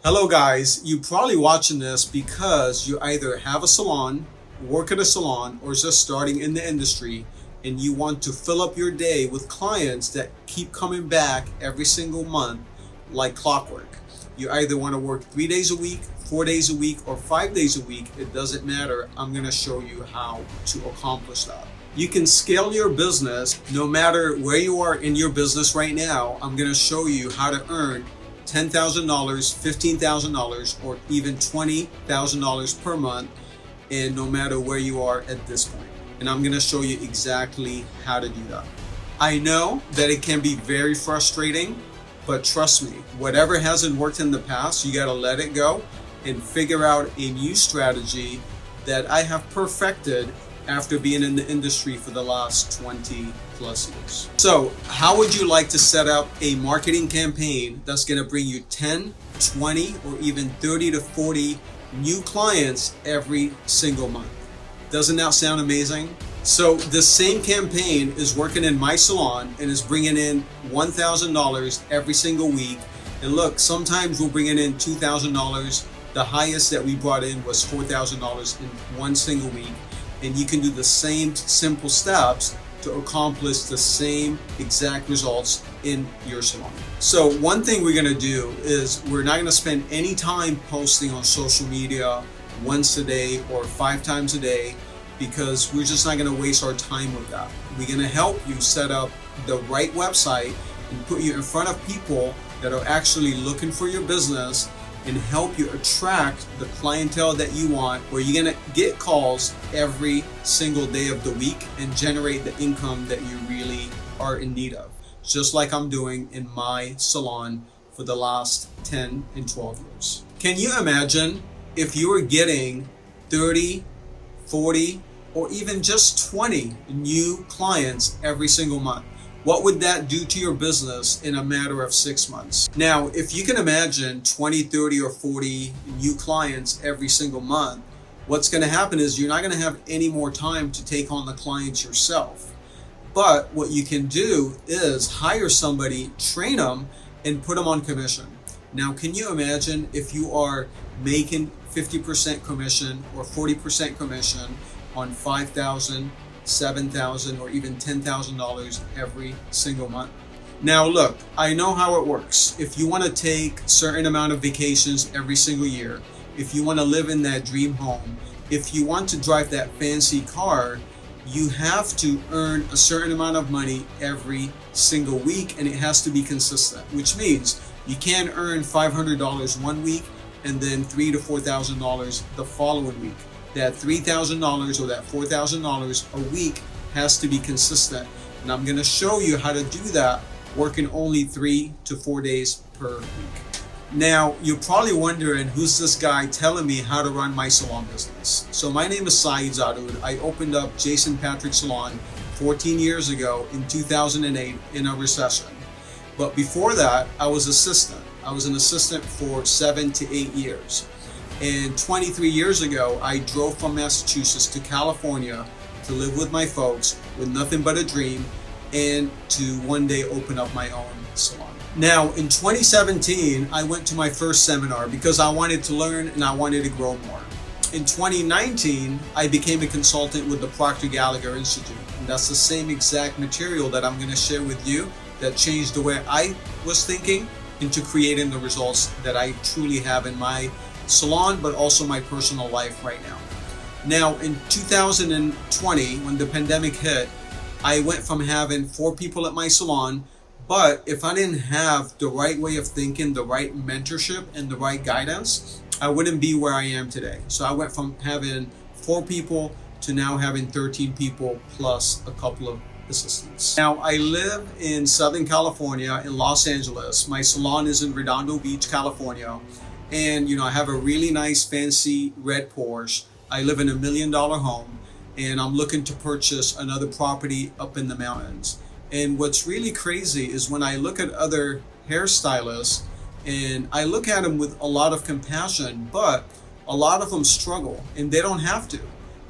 Hello guys, you probably watching this because you either have a salon, work at a salon, or just starting in the industry and you want to fill up your day with clients that keep coming back every single month like clockwork. You either want to work 3 days a week, 4 days a week, or 5 days a week. It doesn't matter. I'm going to show you how to accomplish that. You can scale your business no matter where you are in your business right now. I'm going to show you how to earn $10,000, $15,000, or even $20,000 per month, and no matter where you are at this point. And I'm going to show you exactly how to do that. I know that it can be very frustrating, but trust me, whatever hasn't worked in the past, you got to let it go and figure out a new strategy that I have perfected after being in the industry for the last 20 plus years. So how would you like to set up a marketing campaign that's going to bring you 10, 20, or even 30 to 40 new clients every single month? Doesn't that sound amazing? So the same campaign is working in my salon and is bringing in $1,000 every single week. And look, sometimes we're bringing in $2,000. The highest that we brought in was $4,000 in one single week. And you can do the same simple steps to accomplish the same exact results in your salon. So one thing we're going to do is we're not going to spend any time posting on social media once a day or 5 times a day, because we're just not going to waste our time with that. We're going to help you set up the right website and put you in front of people that are actually looking for your business and help you attract the clientele that you want, where you're gonna get calls every single day of the week and generate the income that you really are in need of, just like I'm doing in my salon for the last 10 and 12 years. Can you imagine if you were getting 30, 40, or even just 20 new clients every single month? What would that do to your business in a matter of 6 months? Now, if you can imagine 20, 30, or 40 new clients every single month, what's going to happen is you're not going to have any more time to take on the clients yourself. But what you can do is hire somebody, train them, and put them on commission. Now, can you imagine if you are making 50% commission or 40% commission on $5,000, $7,000, or even $10,000 every single month? Now look, I know how it works. If you want to take a certain amount of vacations every single year, if you want to live in that dream home, if you want to drive that fancy car, you have to earn a certain amount of money every single week, and it has to be consistent, which means you can't earn $500 one week and then $3,000 to $4,000 the following week. That $3,000 or that $4,000 a week has to be consistent. And I'm going to show you how to do that working only 3 to 4 days per week. Now, you're probably wondering, who's this guy telling me how to run my salon business? So my name is Saeed Zadoud. I opened up Jason Patrick Salon 14 years ago in 2008 in a recession. But before that, I was assistant. I was an assistant for 7 to 8 years. And 23 years ago, I drove from Massachusetts to California to live with my folks with nothing but a dream, and to one day open up my own salon. Now, in 2017, I went to my first seminar because I wanted to learn and I wanted to grow more. In 2019, I became a consultant with the Proctor Gallagher Institute. And that's the same exact material that I'm going to share with you that changed the way I was thinking into creating the results that I truly have in my salon, but also my personal life right now. Now, in 2020, when the pandemic hit, I went from having 4 people at my salon, but if I didn't have the right way of thinking, the right mentorship, and the right guidance, I wouldn't be where I am today. So I went from having 4 people to now having 13 people plus a couple of assistants. Now, I live in Southern California, in Los Angeles. My salon is in Redondo Beach, California. And I have a really nice fancy red Porsche. I live in $1 million home, and I'm looking to purchase another property up in the mountains. And what's really crazy is when I look at other hairstylists, and I look at them with a lot of compassion, but a lot of them struggle, and they don't have to.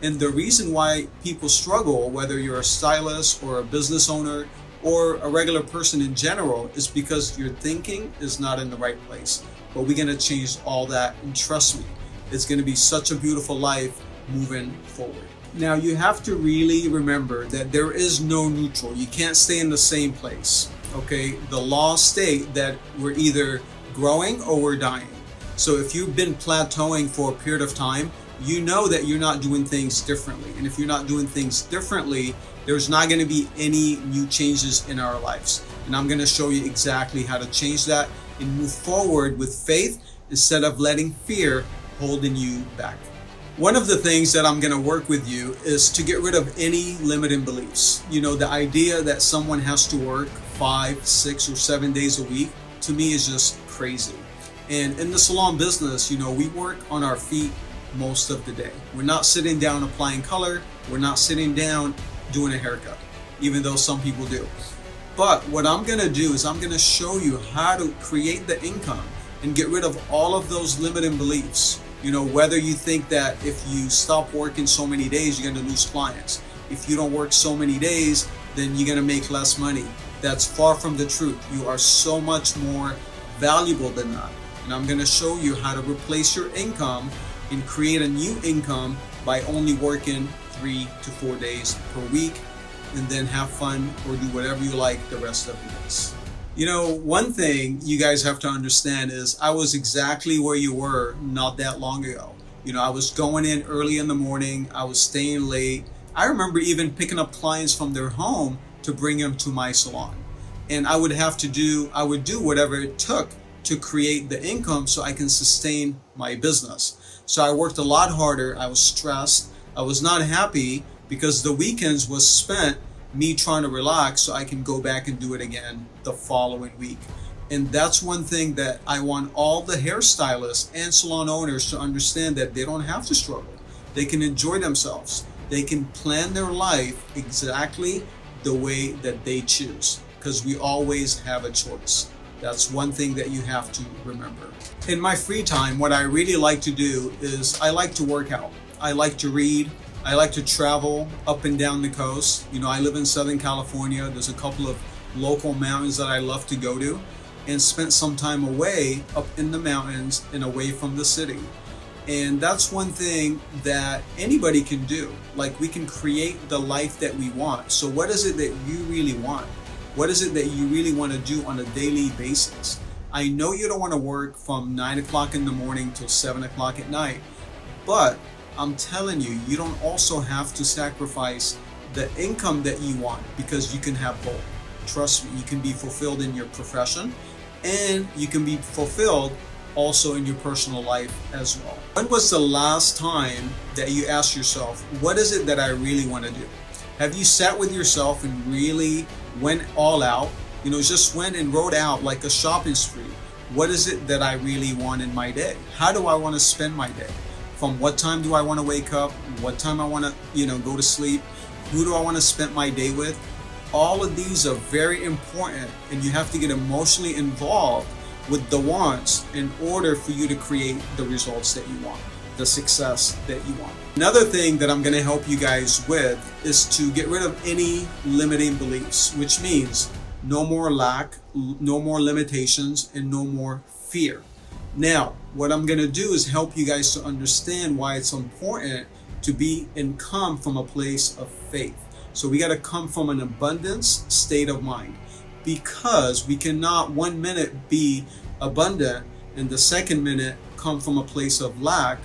And the reason why people struggle, whether you're a stylist or a business owner or a regular person in general, is because your thinking is not in the right place. but we're going to change all that. And trust me, it's going to be such a beautiful life moving forward. Now, you have to really remember that there is no neutral. You can't stay in the same place. Okay, the laws state that we're either growing or we're dying. So if you've been plateauing for a period of time, you know that you're not doing things differently. And if you're not doing things differently, there's not going to be any new changes in our lives. And I'm going to show you exactly how to change that and move forward with faith instead of letting fear holding you back. One of the things that I'm going to work with you is to get rid of any limiting beliefs. You know, the idea that someone has to work 5, 6, or 7 days a week, to me is just crazy. And in the salon business, you know, we work on our feet most of the day. We're not sitting down applying color. We're not sitting down doing a haircut, even though some people do. But what I'm going to do is I'm going to show you how to create the income and get rid of all of those limiting beliefs. You know, whether you think that if you stop working so many days, you're going to lose clients. If you don't work so many days, then you're going to make less money. That's far from the truth. You are so much more valuable than that. And I'm going to show you how to replace your income and create a new income by only working 3 to 4 days per week, and then have fun or do whatever you like the rest of the days. You know, one thing you guys have to understand is I was exactly where you were not that long ago. You know, I was going in early in the morning. I was staying late. I remember even picking up clients from their home to bring them to my salon. And I would do whatever it took to create the income so I can sustain my business. So I worked a lot harder. I was stressed. I was not happy because the weekends was spent me trying to relax so I can go back and do it again the following week. And that's one thing that I want all the hairstylists and salon owners to understand, that they don't have to struggle. They can enjoy themselves. They can plan their life exactly the way that they choose, because we always have a choice. That's one thing that you have to remember. In my free time, what I really like to do is I like to work out. I like to read. I like to travel up and down the coast. You know, I live in Southern California. There's a couple of local mountains that I love to go to, and spend some time away up in the mountains and away from the city. And that's one thing that anybody can do. Like, we can create the life that we want. So what is it that you really want? What is it that you really want to do on a daily basis? I know you don't want to work from 9 o'clock in the morning till 7 o'clock at night, but I'm telling you, you don't also have to sacrifice the income that you want, because you can have both. Trust me, you can be fulfilled in your profession, and you can be fulfilled also in your personal life as well. When was the last time that you asked yourself, what is it that I really want to do? Have you sat with yourself and really went all out? You know, just went and wrote out like a shopping spree. What is it that I really want in my day? How do I want to spend my day? From what time do I want to wake up? What time I want to, go to sleep? Who do I want to spend my day with? All of these are very important, and you have to get emotionally involved with the wants in order for you to create the results that you want, the success that you want. Another thing that I'm going to help you guys with is to get rid of any limiting beliefs, which means no more lack, no more limitations, and no more fear. Now, what I'm going to do is help you guys to understand why it's important to be and come from a place of faith. So we got to come from an abundance state of mind, because we cannot 1 minute be abundant and the second minute come from a place of lack,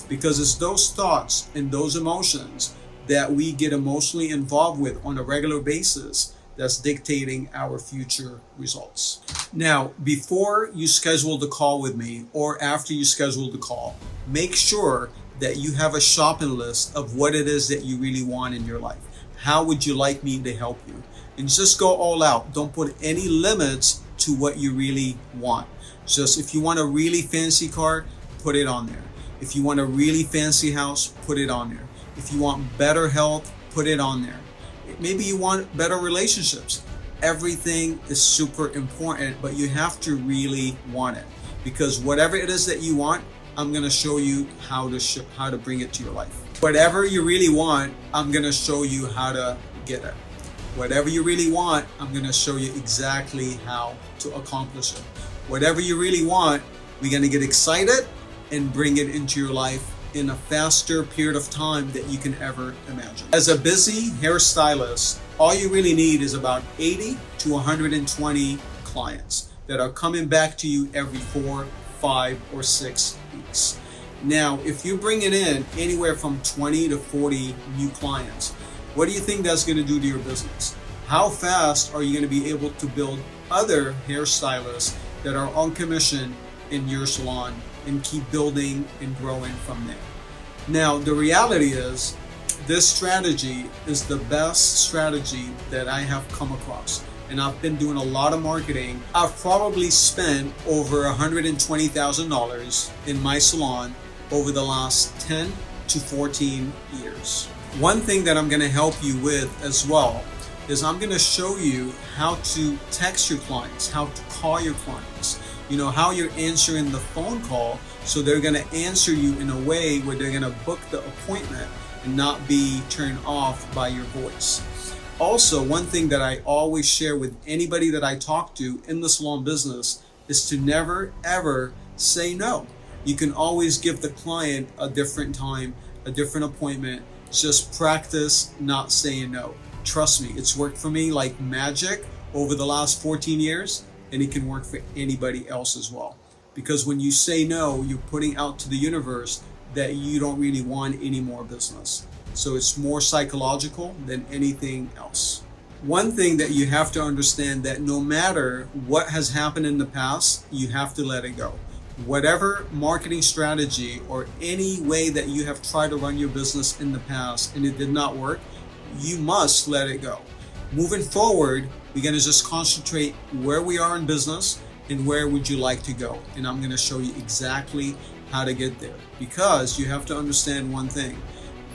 because it's those thoughts and those emotions that we get emotionally involved with on a regular basis that's dictating our future results. Now, before you schedule the call with me, or after you schedule the call, make sure that you have a shopping list of what it is that you really want in your life. How would you like me to help you? And just go all out. Don't put any limits to what you really want. Just, if you want a really fancy car, put it on there. If you want a really fancy house, put it on there. If you want better health, put it on there. Maybe you want better relationships. Everything is super important, but you have to really want it, because whatever it is that you want, I'm going to show you how to bring it to your life. Whatever you really want, I'm going to show you how to get it. Whatever you really want, I'm going to show you exactly how to accomplish it. Whatever you really want, We're going to get excited and bring it into your life in a faster period of time that you can ever imagine. As a busy hairstylist, all you really need is about 80 to 120 clients that are coming back to you every 4, 5, or 6 weeks. Now, if you're bringing in anywhere from 20 to 40 new clients, what do you think that's going to do to your business? How fast are you going to be able to build other hairstylists that are on commission in your salon and keep building and growing from there? Now, the reality is, this strategy is the best strategy that I have come across. And I've been doing a lot of marketing. I've probably spent over $120,000 in my salon over the last 10 to 14 years. One thing that I'm going to help you with as well is I'm going to show you how to text your clients, how to call your clients, how you're answering the phone call, so they're going to answer you in a way where they're going to book the appointment and not be turned off by your voice. Also, one thing that I always share with anybody that I talk to in the salon business is to never ever say no. You can always give the client a different time, a different appointment. Just practice not saying no. Trust me, it's worked for me like magic over the last 14 years, and it can work for anybody else as well. Because when you say no, you're putting out to the universe that you don't really want any more business. So it's more psychological than anything else. One thing that you have to understand, that no matter what has happened in the past, you have to let it go. Whatever marketing strategy or any way that you have tried to run your business in the past and it did not work, you must let it go. Moving forward, we're going to just concentrate where we are in business and where would you like to go. And I'm going to show you exactly how to get there, because you have to understand one thing,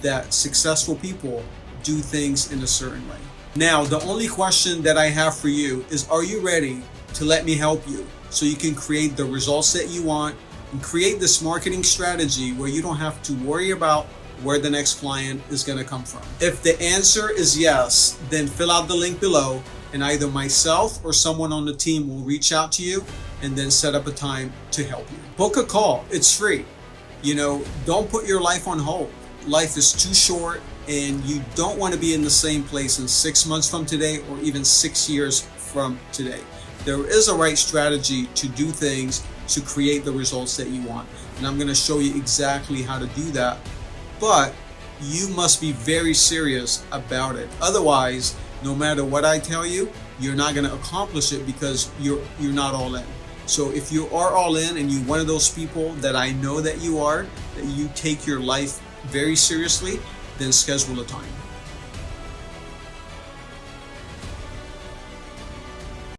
that successful people do things in a certain way. Now, the only question that I have for you is, are you ready to let me help you so you can create the results that you want and create this marketing strategy where you don't have to worry about where the next client is going to come from? If the answer is yes, then fill out the link below and either myself or someone on the team will reach out to you and then set up a time to help you. Book a call. It's free. Don't put your life on hold. Life is too short, and you don't want to be in the same place in 6 months from today or even 6 years from today. There is a right strategy to do things to create the results that you want. And I'm going to show you exactly how to do that. But you must be very serious about it. Otherwise, no matter what I tell you, you're not going to accomplish it because you're not all in. So if you are all in and you're one of those people that I know that you are, that you take your life very seriously, then schedule a time.